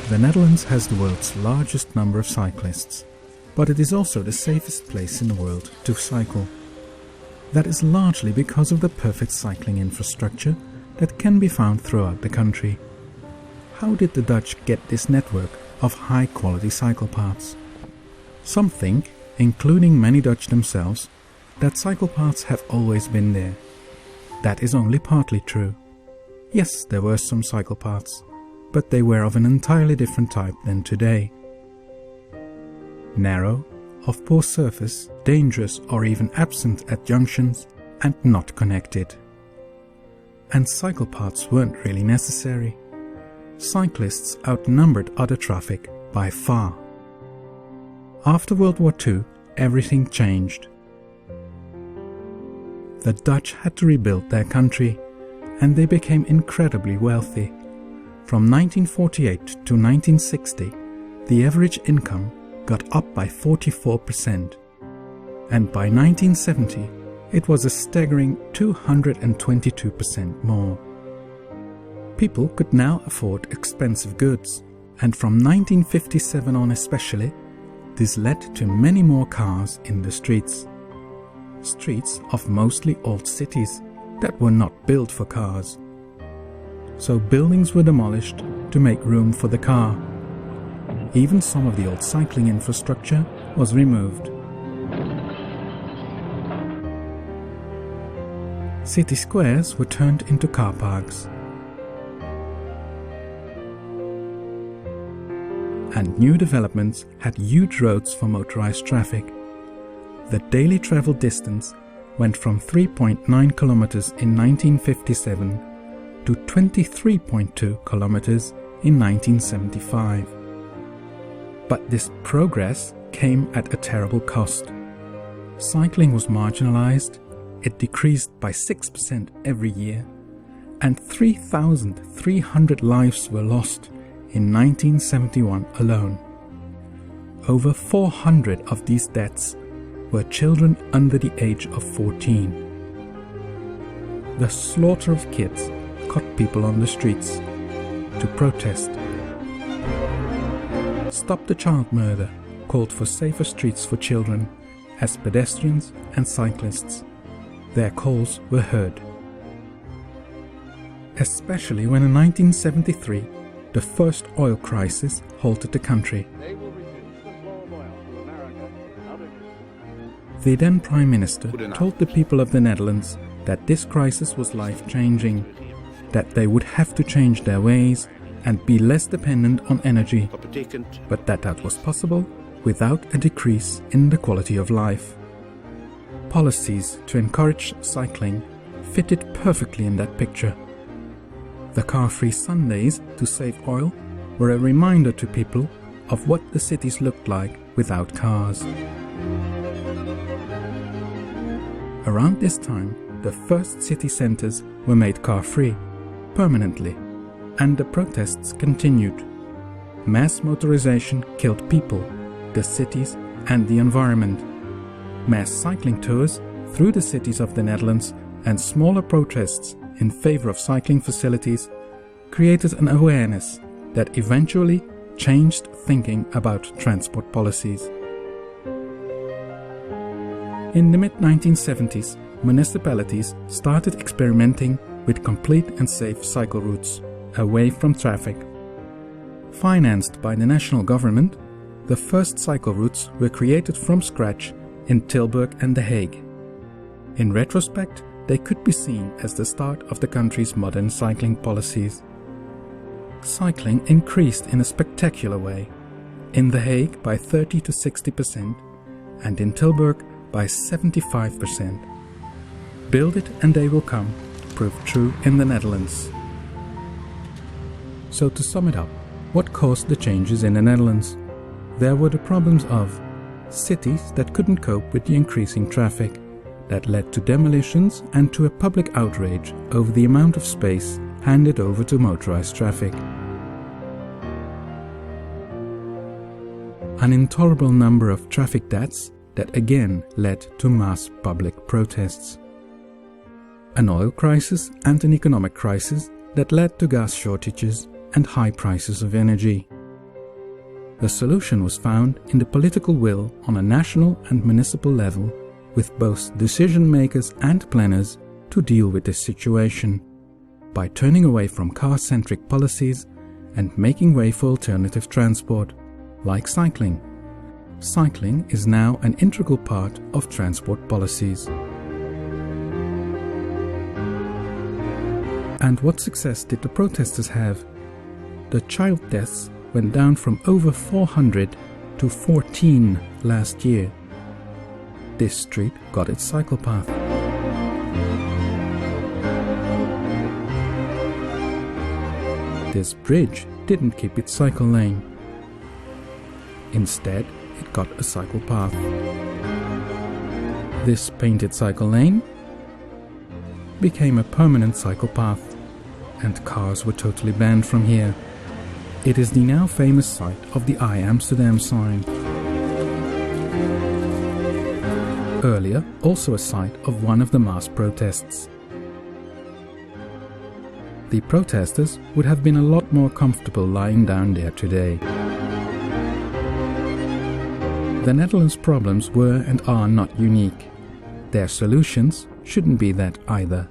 The Netherlands has the world's largest number of cyclists, but it is also the safest place in the world to cycle. That is largely because of the perfect cycling infrastructure that can be found throughout the country. How did the Dutch get this network of high-quality cycle paths? Some think, including many Dutch themselves, that cycle paths have always been there. That is only partly true. Yes, there were some cycle paths, but they were of an entirely different type than today. Narrow, of poor surface, dangerous or even absent at junctions, and not connected. And cycle paths weren't really necessary. Cyclists outnumbered other traffic by far. After World War II, everything changed. The Dutch had to rebuild their country, and they became incredibly wealthy. From 1948 to 1960, the average income got up by 44%, and by 1970 it was a staggering 222% more. People could now afford expensive goods, and from 1957 on especially, this led to many more cars in the streets. Streets of mostly old cities that were not built for cars. So buildings were demolished to make room for the car. Even some of the old cycling infrastructure was removed. City squares were turned into car parks. And new developments had huge roads for motorized traffic. The daily travel distance went from 3.9 kilometers in 1957 to 23.2 kilometers in 1975. But this progress came at a terrible cost. Cycling was marginalized, it decreased by 6% every year, and 3,300 lives were lost in 1971 alone. Over 400 of these deaths were children under the age of 14. The slaughter of kids caught people on the streets to protest. Stop the Child Murder called for safer streets for children as pedestrians and cyclists. Their calls were heard. Especially when in 1973 the first oil crisis halted the country. The then Prime Minister told the people of the Netherlands that this crisis was life-changing, that they would have to change their ways and be less dependent on energy, but that was possible without a decrease in the quality of life. Policies to encourage cycling fitted perfectly in that picture. The car-free Sundays to save oil were a reminder to people of what the cities looked like without cars. Around this time, the first city centers were made car-free, permanently, and the protests continued. Mass motorization killed people, the cities and the environment. Mass cycling tours through the cities of the Netherlands and smaller protests in favor of cycling facilities created an awareness that eventually changed thinking about transport policies. In the mid-1970s, municipalities started experimenting with complete and safe cycle routes away from traffic. Financed by the national government, the first cycle routes were created from scratch in Tilburg and The Hague. In retrospect, they could be seen as the start of the country's modern cycling policies. Cycling increased in a spectacular way, in The Hague by 30 to 60% and in Tilburg by 75%. Build it and they will come proved true in the Netherlands. So to sum it up, what caused the changes in the Netherlands? There were the problems of cities that couldn't cope with the increasing traffic, that led to demolitions and to a public outrage over the amount of space handed over to motorized traffic. An intolerable number of traffic deaths that again led to mass public protests. An oil crisis and an economic crisis that led to gas shortages and high prices of energy. The solution was found in the political will on a national and municipal level, with both decision makers and planners to deal with this situation by turning away from car-centric policies and making way for alternative transport, like cycling. Cycling is now an integral part of transport policies. And what success did the protesters have? The child deaths went down from over 400 to 14 last year. This street got its cycle path. This bridge didn't keep its cycle lane. Instead, it got a cycle path. This painted cycle lane became a permanent cycle path, and cars were totally banned from here. It is the now famous site of the I Amsterdam sign. Earlier, also a site of one of the mass protests. The protesters would have been a lot more comfortable lying down there today. The Netherlands' problems were and are not unique. Their solutions shouldn't be that either.